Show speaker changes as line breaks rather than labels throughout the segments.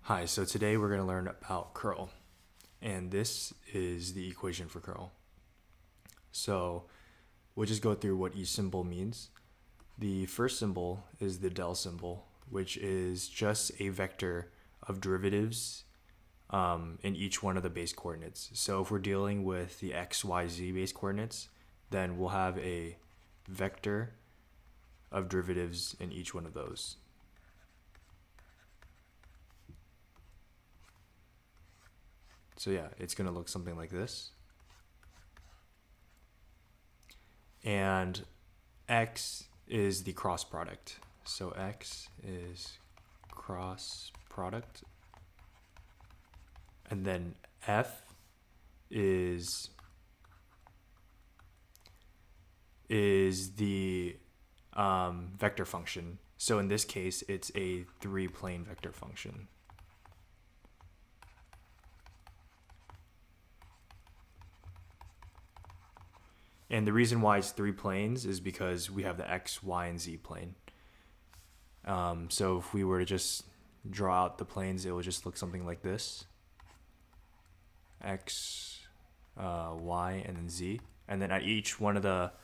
Hi, so today we're going to learn about curl, and this is the equation for curl. So we'll just go through what each symbol means. The first symbol is the del symbol, which is just a vector of derivatives in each one of the base coordinates. So if we're dealing with the x, y, z base coordinates, then we'll have a vector of derivatives in each one of those. So yeah, it's going to look something like this. And x is the cross product. So x is cross product. And then f is the vector function. So in this case, it's a three-plane vector function. And the reason why it's three planes is because we have the x, y, and z plane. So if we were to just draw out the planes, it will just look something like this. X, y, and then z. And then at each location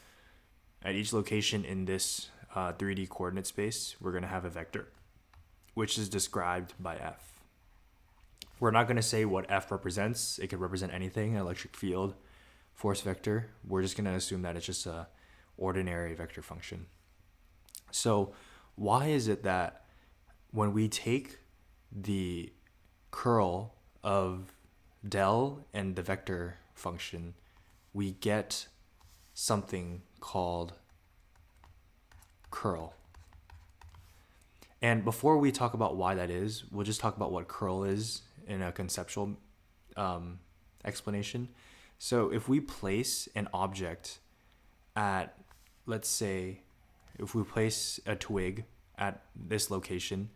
in this 3D coordinate space, we're going to have a vector, which is described by f. We're not going to say what f represents. It could represent anything, an electric field, force vector. We're just going to assume that it's just a ordinary vector function. So why is it that when we take the curl of del and the vector function, we get something called curl? And before we talk about why that is, we'll just talk about what curl is in a conceptual explanation. So if we place an object at, let's say, if we place a twig at this location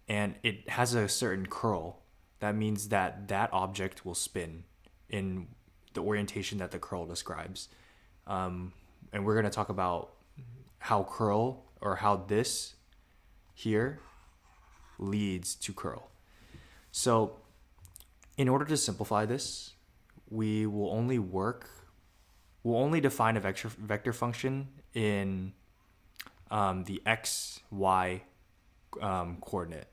and it has a certain curl, that means that that object will spin in the orientation that the curl describes. And we're going to talk about how curl, or how this here leads to curl. So in order to simplify this, we'll only define a vector function in the x, y coordinate.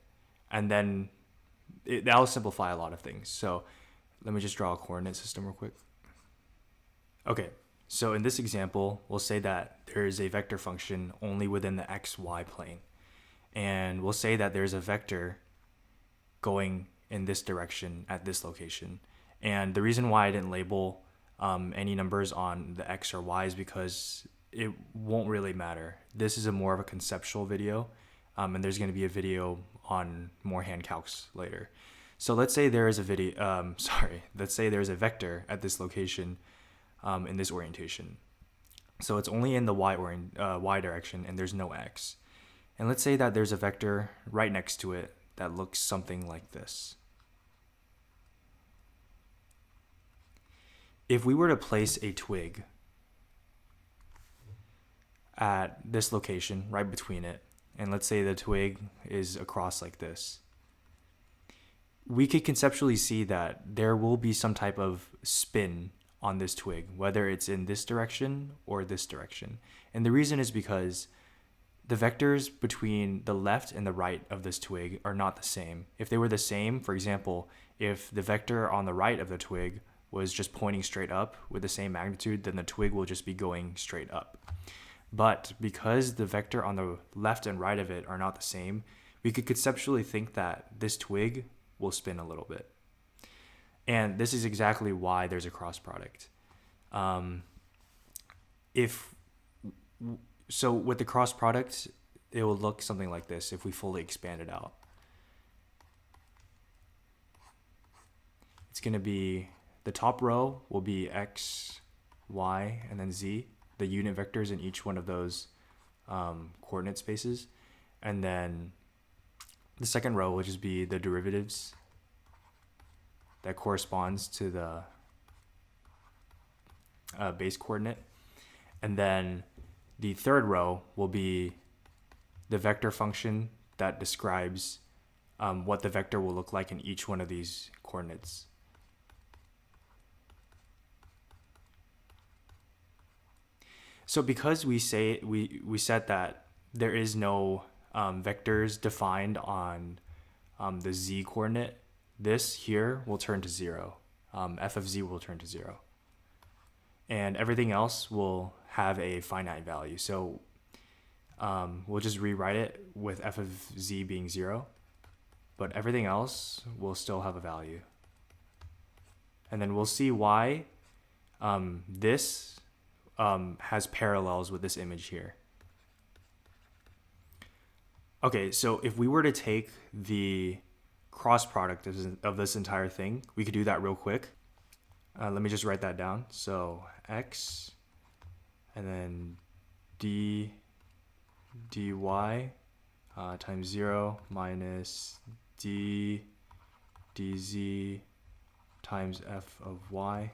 And then that'll simplify a lot of things. So let me just draw a coordinate system real quick. Okay, so in this example, we'll say that there is a vector function only within the xy plane. And we'll say that there's a vector going in this direction at this location. And the reason why I didn't label any numbers on the x or y is because it won't really matter. This is more of a conceptual video, and there's going to be a video on more hand calcs later. So let's say there is a let's say there's a vector at this location in this orientation. So it's only in the y direction, and there's no x. And let's say that there's a vector right next to it that looks something like this. If we were to place a twig at this location, right between it, and let's say the twig is across like this, we could conceptually see that there will be some type of spin on this twig, whether it's in this direction or this direction. And the reason is because the vectors between the left and the right of this twig are not the same. If they were the same, for example, if the vector on the right of the twig was just pointing straight up with the same magnitude, then the twig will just be going straight up. But because the vector on the left and right of it are not the same, we could conceptually think that this twig will spin a little bit. And this is exactly why there's a cross product. So with the cross product, it will look something like this if we fully expand it out. It's going to be, the top row will be x, y, and then z, the unit vectors in each one of those coordinate spaces. And then the second row will just be the derivatives that corresponds to the base coordinate. And then the third row will be the vector function that describes what the vector will look like in each one of these coordinates. So because we said that there is no vectors defined on the z coordinate, this here will turn to 0. F of z will turn to 0. And everything else will have a finite value. So we'll just rewrite it with f of z being 0. But everything else will still have a value. And then we'll see why this has parallels with this image here. Okay, so if we were to take the cross product of this entire thing, we could do that real quick. Let me just write that down. So x and then dy times 0 minus dz times f of y.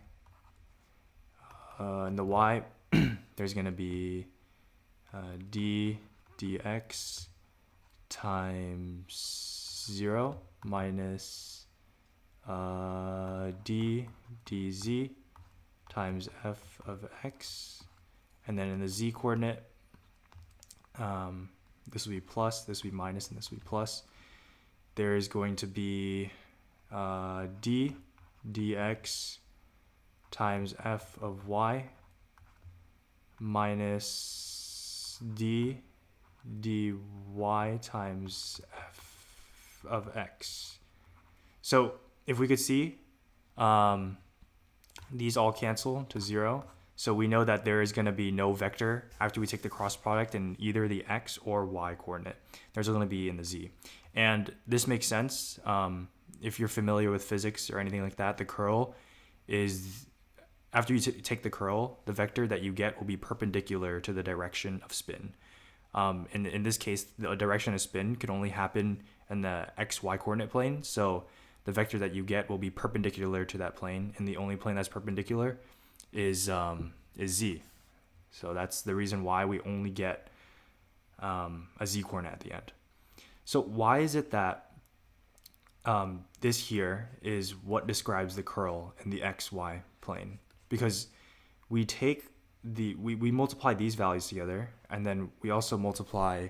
And the y, there's going to be dx times 0 minus dz times f of x. And then in the z coordinate, this will be plus, this will be minus, and this will be plus. There is going to be dx times f of y minus dy times f of x. So if we could see, these all cancel to 0. So we know that there is going to be no vector after we take the cross product in either the x or y coordinate. There's going to be in the z. And this makes sense. If you're familiar with physics or anything like that, the curl is, after you take the curl, the vector that you get will be perpendicular to the direction of spin. In this case, the direction of spin could only happen in the xy coordinate plane. So the vector that you get will be perpendicular to that plane, and the only plane that's perpendicular is z. So that's the reason why we only get a z coordinate at the end. So why is it that this here is what describes the curl in the xy plane? Because we take we multiply these values together, and then we also multiply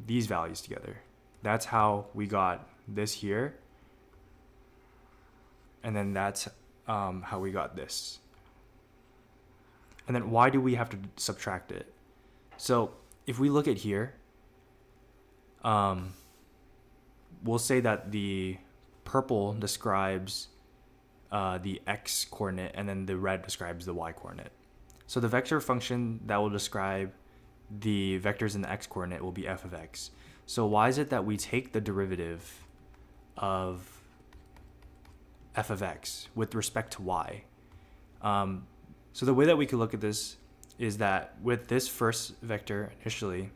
these values together. That's how we got this here, and then that's how we got this. And then why do we have to subtract it? So if we look at here, we'll say that the purple describes the x coordinate, and then the red describes the y coordinate. So the vector function that will describe the vectors in the x coordinate will be f of x. So why is it that we take the derivative of f of x with respect to y? So the way that we could look at this is that with this first vector initially,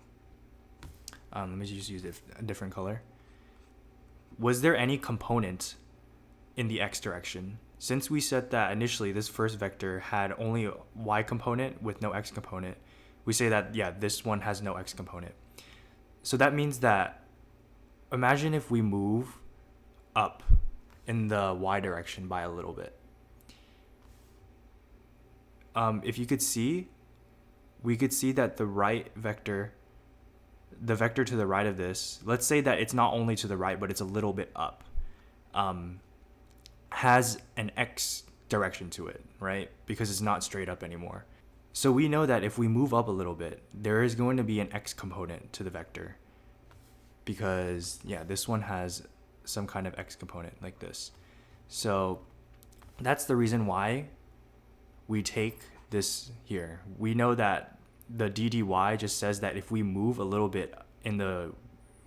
let me just use a different color. Was there any component in the x direction? Since we said that initially this first vector had only a y component with no x component, we say that, yeah, this one has no x component. So that means that, imagine if we move up in the y direction by a little bit. If you could see, we could see that the right vector, the vector to the right of this, let's say that it's not only to the right, but it's a little bit up, has an x direction to it, right? Because it's not straight up anymore. So we know that if we move up a little bit, there is going to be an x component to the vector, because yeah, this one has some kind of x component like this. So that's the reason why we take this here. We know that the ddy just says that if we move a little bit in the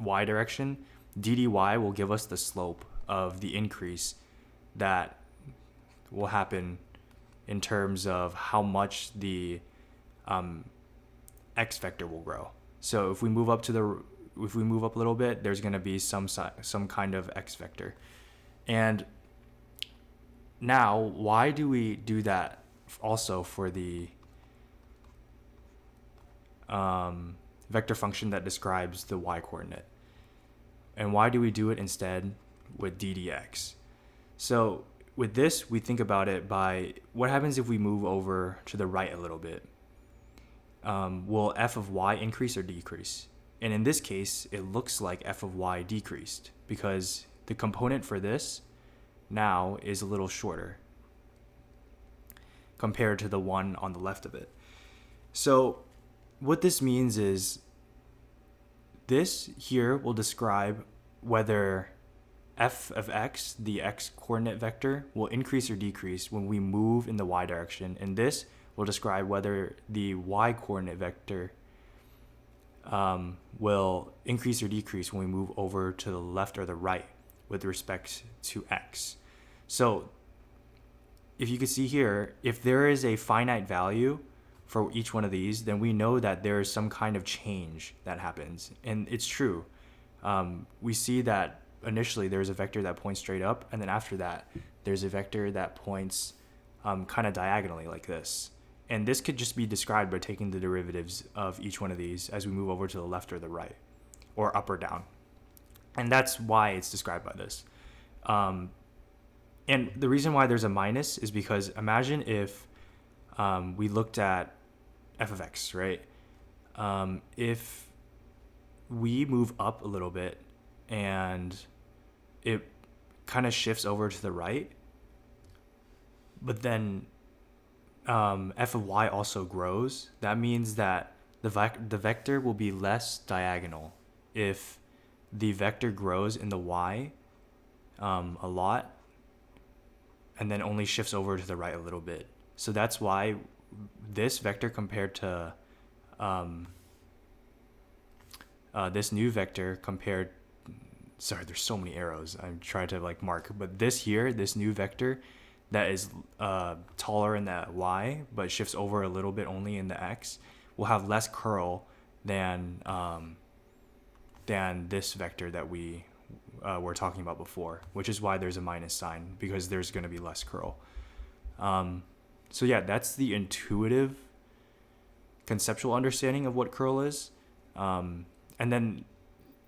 y direction, ddy will give us the slope of the increase that will happen in terms of how much the x vector will grow. So if we move up a little bit, there's going to be some kind of x vector. And now, why do we do that also for the vector function that describes the y coordinate? And why do we do it instead with ddx? So with this, we think about it by what happens if we move over to the right a little bit. Will f of y increase or decrease? And in this case, it looks like f of y decreased because the component for this now is a little shorter compared to the one on the left of it. So what this means is this here will describe whether f of x, the x coordinate vector, will increase or decrease when we move in the y direction. And this will describe whether the y coordinate vector will increase or decrease when we move over to the left or the right with respect to x. So if you can see here, if there is a finite value for each one of these, then we know that there is some kind of change that happens. And it's true. We see that initially there's a vector that points straight up, and then after that, there's a vector that points kind of diagonally like this. And this could just be described by taking the derivatives of each one of these as we move over to the left or the right, or up or down. And that's why it's described by this. And the reason why there's a minus is because imagine if we looked at f of x, right? If we move up a little bit and it kind of shifts over to the right, but then f of y also grows, that means that the vector will be less diagonal if the vector grows in the y a lot and then only shifts over to the right a little bit. So that's why this vector compared to this new vector compared, sorry, there's so many arrows I'm trying to like mark, but this here, this new vector that is taller in the y but shifts over a little bit only in the x will have less curl than this vector that we were talking about before, which is why there's a minus sign, because there's going to be less curl. So yeah, that's the intuitive conceptual understanding of what curl is. And then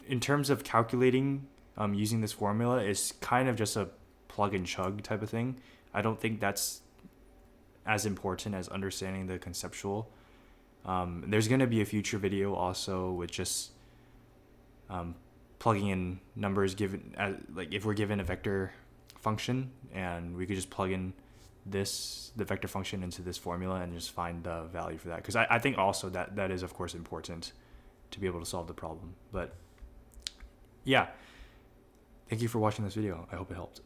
in terms of calculating using this formula, it's kind of just a plug and chug type of thing. I don't think that's as important as understanding the conceptual. There's going to be a future video also with just plugging in numbers given as, like if we're given a vector function and we could just plug in the vector function into this formula and just find the value for that, because I think also that is of course important to be able to solve the problem. But yeah, thank you for watching this video. I hope it helped.